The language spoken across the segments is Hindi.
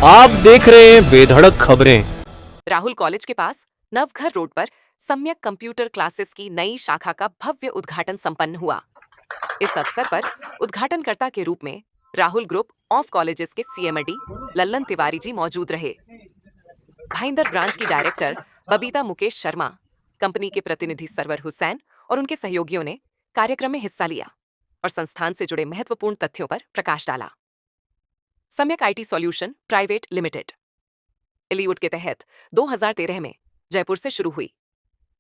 आप देख रहे हैं बेधड़क खबरें। राहुल कॉलेज के पास नवघर रोड पर सम्यक कंप्यूटर क्लासेस की नई शाखा का भव्य उद्घाटन संपन्न हुआ। इस अवसर पर उद्घाटनकर्ता के रूप में राहुल ग्रुप ऑफ कॉलेजेस के सीएमडी लल्लन तिवारी जी मौजूद रहे। भाईंदर ब्रांच की डायरेक्टर बबीता मुकेश शर्मा, कंपनी के प्रतिनिधि सरवर हुसैन और उनके सहयोगियों ने कार्यक्रम में हिस्सा लिया और संस्थान से जुड़े महत्वपूर्ण तथ्यों पर प्रकाश डाला। सम्यक आईटी सॉल्यूशन प्राइवेट लिमिटेड एलीवुड के तहत 2013 में जयपुर से शुरू हुई।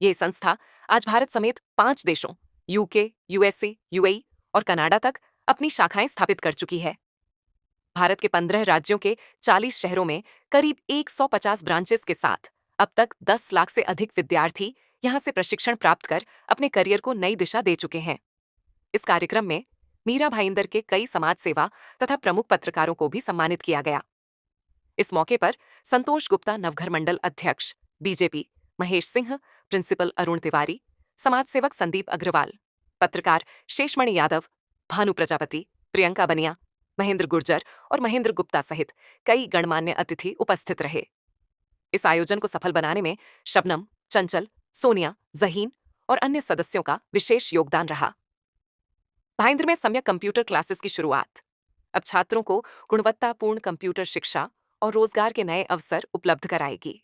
ये संस्था आज भारत समेत 5 देशों यूके, यूएसए, यूएई और कनाडा तक अपनी शाखाएं स्थापित कर चुकी है। भारत के 15 राज्यों के 40 शहरों में करीब 150 ब्रांचेस के साथ अब तक 10 लाख से अधिक विद्यार्थी यहां से प्रशिक्षण प्राप्त कर अपने करियर को नई दिशा दे चुके हैं। इस कार्यक्रम में मीरा भाईंदर के कई समाज सेवा तथा प्रमुख पत्रकारों को भी सम्मानित किया गया। इस मौके पर संतोष गुप्ता नवघर मंडल अध्यक्ष बीजेपी, महेश सिंह प्रिंसिपल अरुण तिवारी, समाज सेवक संदीप अग्रवाल, पत्रकार शेषमणि यादव, भानु प्रजापति, प्रियंका बनिया, महेंद्र गुर्जर और महेंद्र गुप्ता सहित कई गणमान्य अतिथि उपस्थित रहे। इस आयोजन को सफल बनाने में शबनम, चंचल, सोनिया, जहीन और अन्य सदस्यों का विशेष योगदान रहा। भाईंदर में सम्यक कंप्यूटर क्लासेस की शुरुआत अब छात्रों को गुणवत्तापूर्ण कंप्यूटर शिक्षा और रोजगार के नए अवसर उपलब्ध कराएगी।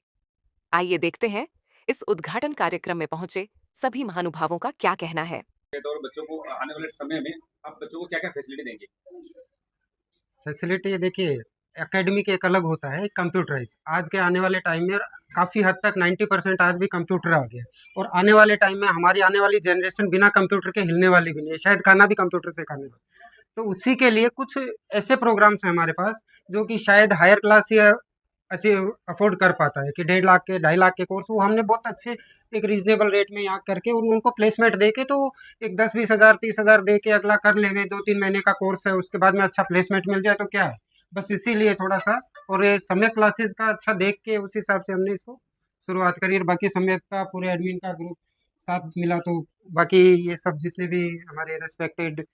आइए देखते हैं इस उद्घाटन कार्यक्रम में पहुंचे सभी महानुभावों का क्या कहना है। और बच्चों को आने वाले समय में आप बच्चों को क्या-क्या फैसिलिटी देंगे? फैसिलिटी देखिए, एकेडमिक एक अलग होता है, एक कंप्यूटराइज़। आज के आने वाले टाइम में काफ़ी हद तक 90% आज भी कंप्यूटर आ गया है और आने वाले टाइम में हमारी आने वाली जनरेशन बिना कंप्यूटर के हिलने वाली भी नहीं है, शायद खाना भी कंप्यूटर से खाने वाली। तो उसी के लिए कुछ ऐसे प्रोग्राम्स हैं हमारे पास, जो कि शायद हायर क्लास या अफ़ोर्ड कर पाता है कि 1.5 लाख के 2.5 लाख के कोर्स वो हमने बहुत अच्छे एक रीज़नेबल रेट में यहाँ करके और उनको प्लेसमेंट दे के तो एक 10-20 हज़ार 30 हज़ार दे के अगला कर लेवे, 2-3 महीने का कोर्स है, उसके बाद में अच्छा प्लेसमेंट मिल जाए तो क्या है। बस इसीलिए थोड़ा-सा और ये सम्यक क्लासेस का अच्छा देख के उस हिसाब से हमने इसको शुरुआत करी और बाकी सम्यक का पूरे एडमिन का ग्रुप साथ मिला तो बाकी ये सब जितने भी हमारे रिस्पेक्टेड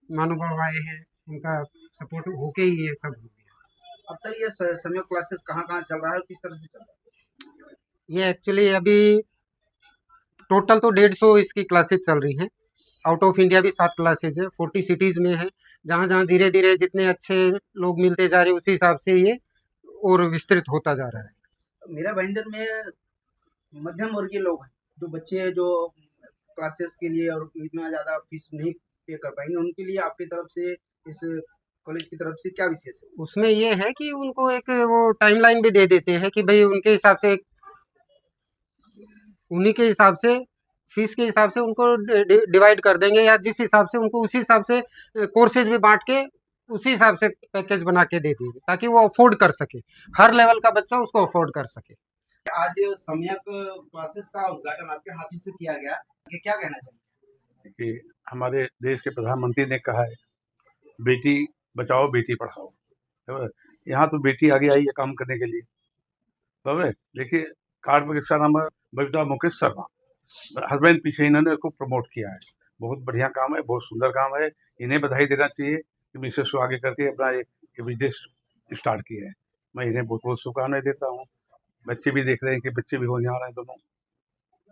महानुभाव आए हैं, उनका सपोर्ट होके ही ये सब हो गया। अब तक ये सम्यक क्लासेस कहाँ-कहाँ चल रहा है और किस तरह से चल रहा है? ये एक्चुअली अभी टोटल तो 150 इसकी क्लासेस चल रही हैं। आउट ऑफ इंडिया भी 7 क्लासेज है, 40 सिटीज़ में है। जहाँ-जहाँ धीरे-धीरे जितने अच्छे लोग मिलते जा रहे हैं उसी हिसाब से ये और विस्तृत होता जा रहा है। मेरा भाईंदर में मध्यम वर्गीय लोग हैं, जो बच्चे जो क्लासेस के लिए और इतना ज़्यादा फीस नहीं पे कर पाएंगे, उनके लिए आपकी तरफ से इस कॉलेज की तरफ से क्या विशेष है? उसमें ये है कि उनको एक वो टाइमलाइन भी दे देते हैं कि भाई उनके हिसाब से उन्हीं के हिसाब से फीस के हिसाब से उनको डिवाइड कर देंगे या जिस हिसाब से उनको उसी हिसाब से कोर्सेज भी बांट के उसी हिसाब से पैकेज बना के दे देंगे ताकि वो अफोर्ड कर सके, हर लेवल का बच्चा उसको अफोर्ड कर सके। आज सम्यक क्लासेस का उद्घाटन आपके हाथों से किया गया, कि क्या कहना चाहिए? कि हमारे देश के प्रधानमंत्री ने कहा है बेटी बचाओ बेटी पढ़ाओ, है। यहाँ तो बेटी आगे आई है काम करने के लिए, है। देखिए कार्ड पर किसका नाम है, बबीता मुकेश शर्मा, हस्बैंड पीछे इन्होंने इसको प्रमोट किया है। बहुत बढ़िया काम है, बहुत सुंदर काम है, इन्हें बधाई देना चाहिए कि मिसेस को आगे करके अपना ये बिजनेस स्टार्ट किया है। मैं इन्हें बहुत बहुत शुभकामनाएं देता हूँ। बच्चे भी देख रहे हैं कि बच्चे भी होने आ रहे हैं दोनों,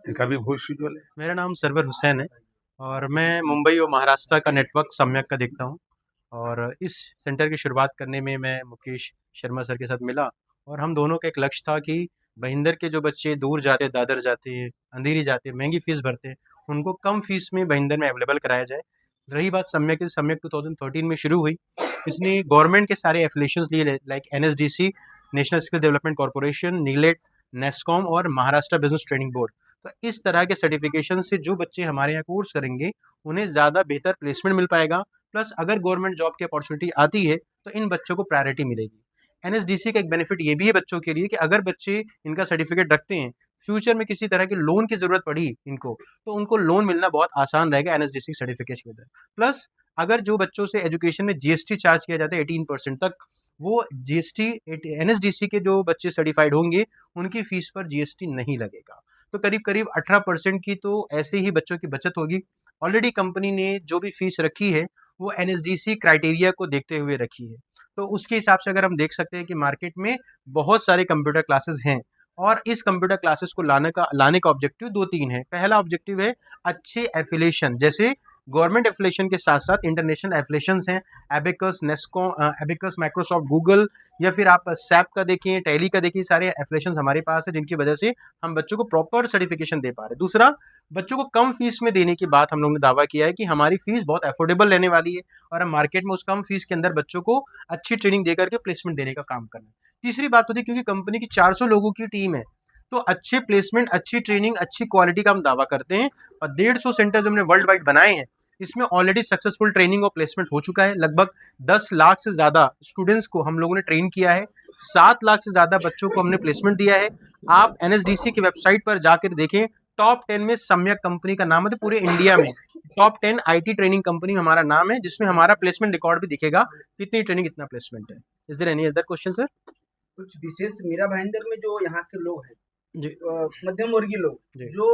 इनका भी भविष्य उज्ज्वल है। मेरा नाम सरवर हुसैन है और मैं मुंबई और महाराष्ट्र का नेटवर्क सम्यक का देखता हूँ और इस सेंटर की शुरुआत करने में मैं मुकेश शर्मा सर के साथ मिला और हम दोनों का एक लक्ष्य था कि भाईंदर के जो बच्चे दूर जाते, दादर जाते हैं, अंधेरी जाते हैं, महंगी फीस भरते हैं, उनको कम फीस में भाईंदर में अवेलेबल कराया जाए। रही बात सम्यक की, सम्यक 2013 में शुरू हुई। इसने गवर्नमेंट के सारे एफिलिएशंस लिए like NSDC, national skill development corporation, नीलेट, NASSCOM और महाराष्ट्र बिजनेस ट्रेनिंग बोर्ड। तो इस तरह के सर्टिफिकेशन से जो बच्चे हमारे यहाँ कोर्स करेंगे उन्हें ज़्यादा बेहतर प्लेसमेंट मिल पाएगा, प्लस अगर गवर्नमेंट जॉब की अपॉर्चुनिटी आती है तो इन बच्चों को प्रायोरिटी मिलेगी। एनएसडीसी का एक बेनिफिट ये भी है बच्चों के लिए कि अगर बच्चे इनका सर्टिफिकेट रखते हैं, फ्यूचर में किसी तरह की लोन की ज़रूरत पड़ी इनको, तो उनको लोन मिलना बहुत आसान रहेगा एनएसडीसी सर्टिफिकेट के अंदर। प्लस अगर जो बच्चों से एजुकेशन में जीएसटी चार्ज किया जाता है 18% तक, वो जीएसटी एनएसडीसी के जो बच्चे सर्टिफाइड होंगे उनकी फीस पर जीएसटी नहीं लगेगा। तो करीब करीब 18% की तो ऐसे ही बच्चों की बचत होगी। ऑलरेडी कंपनी ने जो भी फीस रखी है वो एनएसडीसी क्राइटेरिया को देखते हुए रखी है। तो उसके हिसाब से अगर हम देख सकते हैं कि मार्केट में बहुत सारे कंप्यूटर क्लासेस हैं और इस कंप्यूटर क्लासेस को लाने का ऑब्जेक्टिव 2-3 है। पहला ऑब्जेक्टिव है अच्छे एफिलिएशन, जैसे गवर्नमेंट एफिलिएशन के साथ साथ इंटरनेशनल एफिलिएशंस हैं, abacus, Nesco, abacus, Microsoft, Google, या फिर आप सैप का देखें, टैली का देखिए, सारे एफिलिएशंस हमारे पास है जिनकी वजह से हम बच्चों को प्रॉपर सर्टिफिकेशन दे पा रहे हैं। दूसरा, बच्चों को कम फीस में देने की बात हम लोगों ने दावा किया है कि हमारी फीस बहुत अफोर्डेबल रहने वाली है और हम मार्केट में उस कम फीस के अंदर बच्चों को अच्छी ट्रेनिंग देकर के प्लेसमेंट देने का काम करना है। तीसरी बात होती है, क्योंकि कंपनी की 400 लोगों की टीम है, तो अच्छे प्लेसमेंट, अच्छी ट्रेनिंग, अच्छी क्वालिटी का हम दावा करते हैं। और 150 सेंटर जो हमने वर्ल्ड वाइड बनाए हैं, इसमें ऑलरेडी सक्सेसफुल ट्रेनिंग और प्लेसमेंट हो चुका है। लगभग 10 लाख से ज़्यादा स्टूडेंट्स को हम लोगों ने ट्रेन किया है, 7 लाख से ज़्यादा बच्चों को हमने प्लेसमेंट दिया है। आप एनएसडीसी की वेबसाइट पर जाकर देखें, टॉप 10 में सम्यक कंपनी का नाम है। तो पूरे इंडिया में टॉप 10 आईटी ट्रेनिंग कंपनी हमारा नाम है, जिसमें हमारा प्लेसमेंट रिकॉर्ड भी दिखेगा, कितनी ट्रेनिंग, कितना प्लेसमेंट है। Is there any other question sir? कुछ विशेष मीरा भाईंदर में जो यहाँ के लोग हैं, जी मध्यम वर्गीय लोग, जी। जो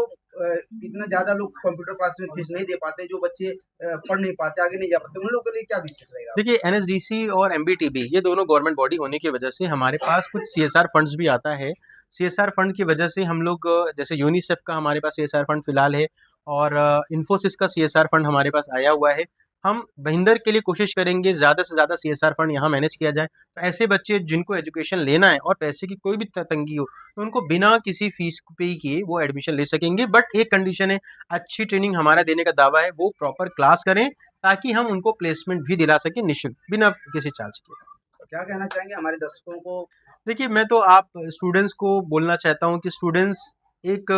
इतना ज्यादा लोग कंप्यूटर क्लास में फीस नहीं दे पाते, जो बच्चे पढ़ नहीं पाते, आगे नहीं जा पाते, उन लोगों के लिए क्या विशेष रहेगा? देखिए, एनएसडीसी और एमबीटीबी ये दोनों गवर्नमेंट बॉडी होने की वजह से हमारे पास कुछ सीएसआर फंड्स भी आता है। सीएसआर फंड की वजह से हम लोग, जैसे यूनिसेफ का हमारे पास सीएसआर फंड फिलहाल है और इन्फोसिस का सीएसआर फंड हमारे पास आया हुआ है। हम भाईंदर के लिए कोशिश करेंगे ज़्यादा से ज़्यादा सीएसआर फंड यहाँ मैनेज किया जाए, तो ऐसे बच्चे जिनको एजुकेशन लेना है और पैसे की कोई भी तंगी हो, तो उनको बिना किसी फीस पे किए वो एडमिशन ले सकेंगे। बट एक कंडीशन है, अच्छी ट्रेनिंग हमारा देने का दावा है, वो प्रॉपर क्लास करें ताकि हम उनको प्लेसमेंट भी दिला सकें निःशुल्क, बिना किसी चार्ज के। क्या कहना चाहेंगे हमारे दर्शकों को? देखिए, मैं तो आप स्टूडेंट्स को बोलना चाहता हूँ कि स्टूडेंट्स एक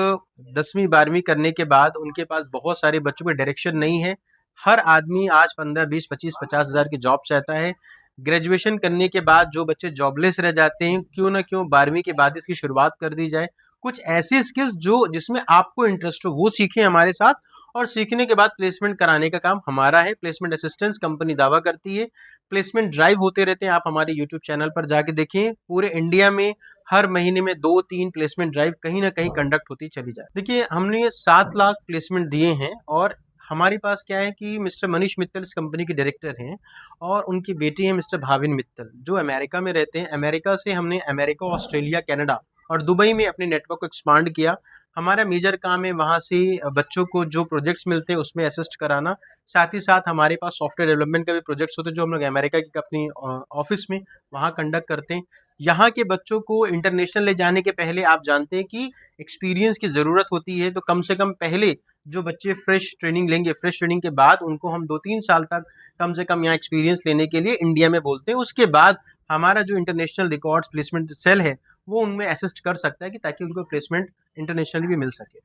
10वीं 12वीं करने के बाद उनके पास बहुत सारे बच्चों को डायरेक्शन नहीं है। हर आदमी आज 15, 20, 25, 50 हज़ार की जॉब चाहता है। ग्रेजुएशन करने के बाद जो बच्चे जॉबलेस रह जाते हैं, क्यों ना क्यों 12वीं के बाद इसकी शुरुआत कर दी जाए। कुछ ऐसी स्किल्स जो जिसमें आपको इंटरेस्ट हो वो सीखें हमारे साथ, और सीखने के बाद प्लेसमेंट कराने का काम हमारा है। प्लेसमेंट असिस्टेंस कंपनी दावा करती है। प्लेसमेंट ड्राइव होते रहते हैं, आप हमारे यूट्यूब चैनल पर जाके देखें। पूरे इंडिया में हर महीने में 2-3 प्लेसमेंट ड्राइव कहीं ना कहीं कंडक्ट होती चली जाए। देखिए, हमने 7 लाख प्लेसमेंट दिए हैं और हमारे पास क्या है कि मिस्टर मनीष मित्तल इस कंपनी के डायरेक्टर हैं और उनकी बेटी है मिस्टर भाविन मित्तल, जो अमेरिका में रहते हैं। अमेरिका से हमने अमेरिका, ऑस्ट्रेलिया, कनाडा और दुबई में अपने नेटवर्क को एक्सपांड किया। हमारा मेजर काम है वहाँ से बच्चों को जो प्रोजेक्ट्स मिलते हैं उसमें असिस्ट कराना। साथ ही साथ हमारे पास सॉफ्टवेयर डेवलपमेंट का भी प्रोजेक्ट्स होते हैं, जो हम लोग अमेरिका की अपनी ऑफिस में वहाँ कंडक्ट करते हैं। यहाँ के बच्चों को इंटरनेशनल ले जाने के पहले आप जानते हैं कि एक्सपीरियंस की ज़रूरत होती है, तो कम से कम पहले जो बच्चे फ्रेश ट्रेनिंग लेंगे, फ्रेश ट्रेनिंग के बाद उनको हम 2-3 साल तक कम से कम यहाँ एक्सपीरियंस लेने के लिए इंडिया में बोलते हैं। उसके बाद हमारा जो इंटरनेशनल रिकॉर्ड्स प्लेसमेंट सेल है वो उनमें असिस्ट कर सकता है कि ताकि उनको प्लेसमेंट इंटरनेशनली भी मिल सके।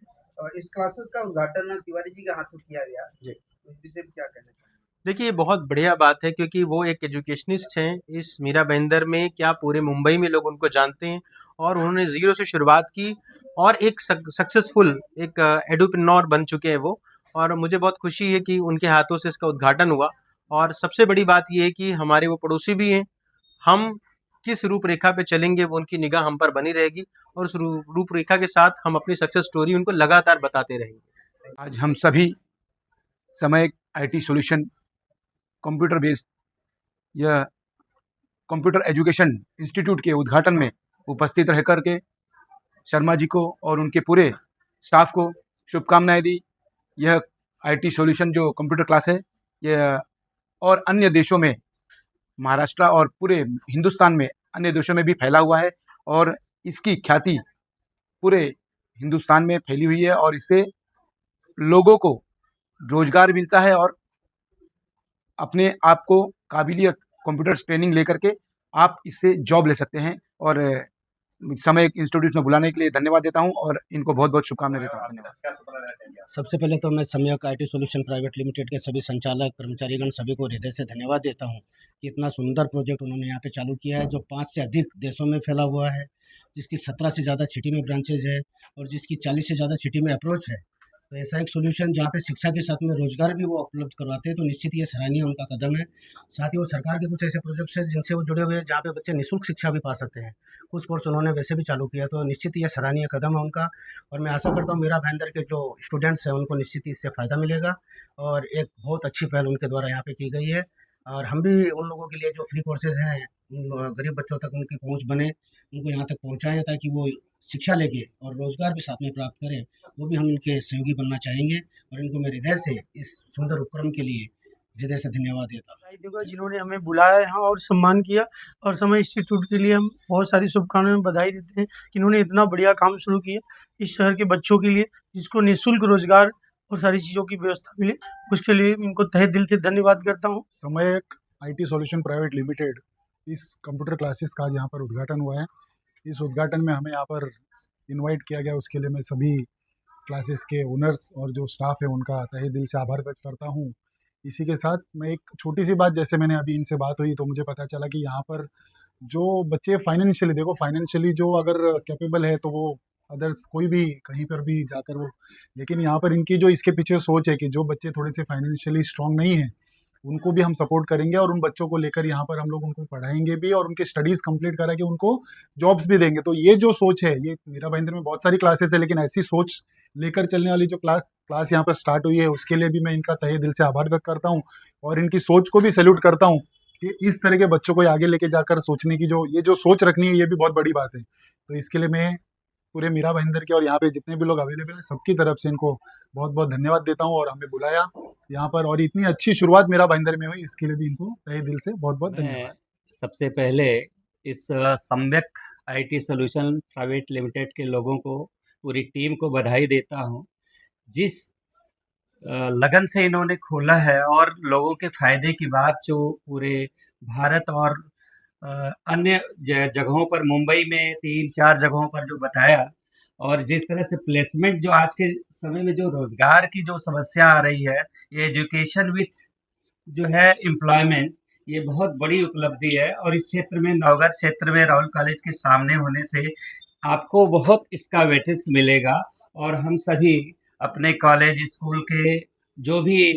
इस क्लासेस का उद्घाटन तिवारी जी के हाथों किया गया जी। इस विषय में क्या कहना चाहिए? देखिए, ये बहुत बढ़िया बात है क्योंकि वो एक एजुकेशनिस्ट हैं। इस मीरा भाईंदर में क्या पूरे मुंबई में लोग उनको जानते हैं और उन्होंने ज़ीरो से शुरुआत की और एक सक्सेसफुल एक एडुप्रेन्योर बन चुके हैं वो। और मुझे बहुत खुशी है कि उनके हाथों से इसका उद्घाटन हुआ। और सबसे बड़ी बात ये है कि हमारे वो पड़ोसी भी हैं। हम किस रूपरेखा पे चलेंगे वो उनकी निगाह हम पर बनी रहेगी और उस रूपरेखा के साथ हम अपनी सक्सेस स्टोरी उनको लगातार बताते रहेंगे। आज हम सभी समय आईटी सॉल्यूशन कंप्यूटर बेस्ड या कंप्यूटर एजुकेशन इंस्टीट्यूट के उद्घाटन में उपस्थित रह कर के शर्मा जी को और उनके पूरे स्टाफ को शुभकामनाएं दी। यह आईटी सॉल्यूशन जो कंप्यूटर क्लास है, यह और अन्य देशों में, महाराष्ट्र और पूरे हिंदुस्तान में अन्य देशों में भी फैला हुआ है और इसकी ख्याति पूरे हिंदुस्तान में फैली हुई है और इससे लोगों को रोजगार मिलता है और अपने आप को काबिलियत कंप्यूटर ट्रेनिंग लेकर के आप इससे जॉब ले सकते हैं। और समय इंस्टीट्यूट में बुलाने के लिए धन्यवाद देता हूं और इनको बहुत बहुत शुभकामनाएं देता हूं। धन्यवाद। सबसे पहले तो मैं सम्यक आईटी सॉल्यूशन प्राइवेट लिमिटेड के सभी संचालक, कर्मचारीगण सभी को हृदय से धन्यवाद देता हूं कि इतना सुंदर प्रोजेक्ट उन्होंने यहाँ पे चालू किया है, जो 5 से अधिक देशों में फैला हुआ है, जिसकी 17 से ज़्यादा सिटी में ब्रांचेज है और जिसकी 40 से ज़्यादा सिटी में अप्रोच है। तो ऐसा एक सॉल्यूशन जहाँ पे शिक्षा के साथ में रोजगार भी वो उपलब्ध करवाते हैं, तो निश्चित ये सराहनीय उनका कदम है। साथ ही वो सरकार के कुछ ऐसे प्रोजेक्ट्स हैं जिनसे वो जुड़े हुए हैं जहाँ पे बच्चे निःशुल्क शिक्षा भी पा सकते हैं। कुछ कोर्स उन्होंने वैसे भी चालू किया, तो निश्चित ये सराहनीय कदम है उनका। और मैं आशा करता हूँ मेरा भाईंदर के जो स्टूडेंट्स हैं उनको निश्चित ही इससे फ़ायदा मिलेगा, और एक बहुत अच्छी पहल उनके द्वारा यहाँ पे की गई है। और हम भी उन लोगों के लिए जो फ्री कोर्सेज़ हैं, उन गरीब बच्चों तक उनकी पहुँच बने, उनको यहाँ तक पहुँचाएँ ताकि वो शिक्षा लेके और रोज़गार भी साथ में प्राप्त करें, वो भी हम इनके सहयोगी बनना चाहेंगे। और इनको मैं हृदय से इस सुंदर उपक्रम के लिए हृदय से धन्यवाद देता हूँ। बधाई दूंगा जिन्होंने हमें बुलाया यहाँ और सम्मान किया, और समय इंस्टीट्यूट के लिए हम बहुत सारी शुभकामनाएं बधाई देते हैं कि इन्होंने इतना बढ़िया काम शुरू किया इस शहर के बच्चों के लिए, जिसको निःशुल्क रोजगार और सारी चीज़ों की व्यवस्था मिले। उसके लिए इनको तहे दिल से धन्यवाद करता हूँ। समयक IT सॉल्यूशन प्राइवेट लिमिटेड इस कंप्यूटर क्लासेस का आज यहाँ पर उद्घाटन हुआ है। इस उद्घाटन में हमें यहाँ पर इनवाइट किया गया, उसके लिए मैं सभी क्लासेस के ओनर्स और जो स्टाफ है उनका तहे दिल से आभार व्यक्त करता हूँ। इसी के साथ मैं एक छोटी सी बात, जैसे मैंने अभी इनसे बात हुई तो मुझे पता चला कि यहाँ पर जो बच्चे फाइनेंशियली, देखो फाइनेंशियली जो अगर कैपेबल है तो वो अदर्स कोई भी कहीं पर भी जाकर वो, लेकिन यहाँ पर इनकी जो इसके पीछे सोच है कि जो बच्चे थोड़े से फाइनेंशियली स्ट्रांग नहीं हैं उनको भी हम सपोर्ट करेंगे, और उन बच्चों को लेकर यहाँ पर हम लोग उनको पढ़ाएंगे भी और उनके स्टडीज़ कंप्लीट करा के उनको जॉब्स भी देंगे। तो ये जो सोच है, ये मीरा भाईंदर में बहुत सारी क्लासेस है, लेकिन ऐसी सोच लेकर चलने वाली जो क्लास यहाँ पर स्टार्ट हुई है उसके लिए भी मैं इनका तहे दिल से आभार व्यक्त करता हूँ, और इनकी सोच को भी सैल्यूट करता हूँ कि इस तरह के बच्चों को आगे लेके जाकर सोचने की जो सोच रखनी है, ये भी बहुत बड़ी बात है। तो इसके लिए मैं पूरे मीरा भाईंदर के और यहाँ पे जितने भी लोग अवेलेबल हैं सबकी तरफ से इनको बहुत बहुत धन्यवाद देता हूँ, और हमें बुलाया यहाँ पर और इतनी अच्छी शुरुआत मीरा भाईंदर में हुई, इसके लिए भी इनको तहे दिल से बहुत बहुत धन्यवाद। मैं सबसे पहले इस सम्यक IT सॉल्यूशन प्राइवेट लिमिटेड के लोगों को, पूरी टीम को बधाई देता हूँ। जिस लगन से इन्होंने खोला है और लोगों के फायदे की बात जो पूरे भारत और अन्य जगहों पर, मुंबई में 3-4 जगहों पर जो बताया, और जिस तरह से प्लेसमेंट जो आज के समय में जो रोज़गार की जो समस्या आ रही है, ये एजुकेशन विथ जो है एम्प्लॉयमेंट, ये बहुत बड़ी उपलब्धि है। और इस क्षेत्र में, नवगढ़ क्षेत्र में राहुल कॉलेज के सामने होने से आपको बहुत इसका वेटेज मिलेगा, और हम सभी अपने कॉलेज स्कूल के जो भी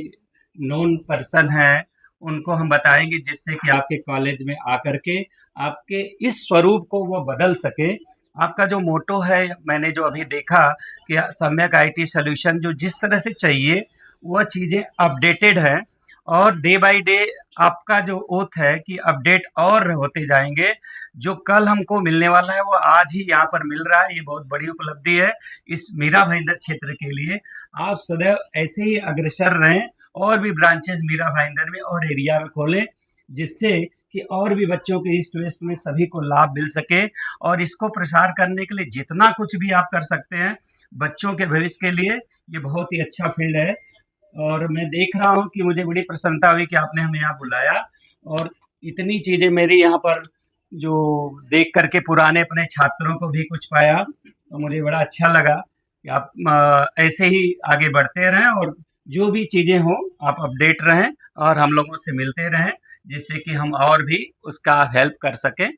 नोन पर्सन हैं उनको हम बताएंगे, जिससे कि आपके कॉलेज में आकर के आपके इस स्वरूप को वो बदल सके। आपका जो मोटो है, मैंने जो अभी देखा कि सम्यक IT सॉल्यूशन जो जिस तरह से चाहिए वह चीज़ें अपडेटेड हैं, और डे बाय डे आपका जो ओथ है कि अपडेट और होते जाएंगे। जो कल हमको मिलने वाला है वो आज ही यहाँ पर मिल रहा है, ये बहुत बड़ी उपलब्धि है इस मीरा भाईंदर क्षेत्र के लिए। आप सदैव ऐसे ही अग्रसर रहें, और भी ब्रांचेस मीरा भाईंदर में और एरिया में खोलें, जिससे कि और भी बच्चों के ईस्ट वेस्ट में सभी को लाभ मिल सके। और इसको प्रसार करने के लिए जितना कुछ भी आप कर सकते हैं बच्चों के भविष्य के लिए, ये बहुत ही अच्छा फील्ड है। और मैं देख रहा हूँ कि मुझे बड़ी प्रसन्नता हुई कि आपने हमें यहाँ बुलाया, और इतनी चीज़ें मेरी यहाँ पर जो देख करके पुराने अपने छात्रों को भी कुछ पाया, तो मुझे बड़ा अच्छा लगा कि आप ऐसे ही आगे बढ़ते रहें, और जो भी चीज़ें हों आप अपडेट रहें और हम लोगों से मिलते रहें, जिससे कि हम और भी उसका हेल्प कर सकें।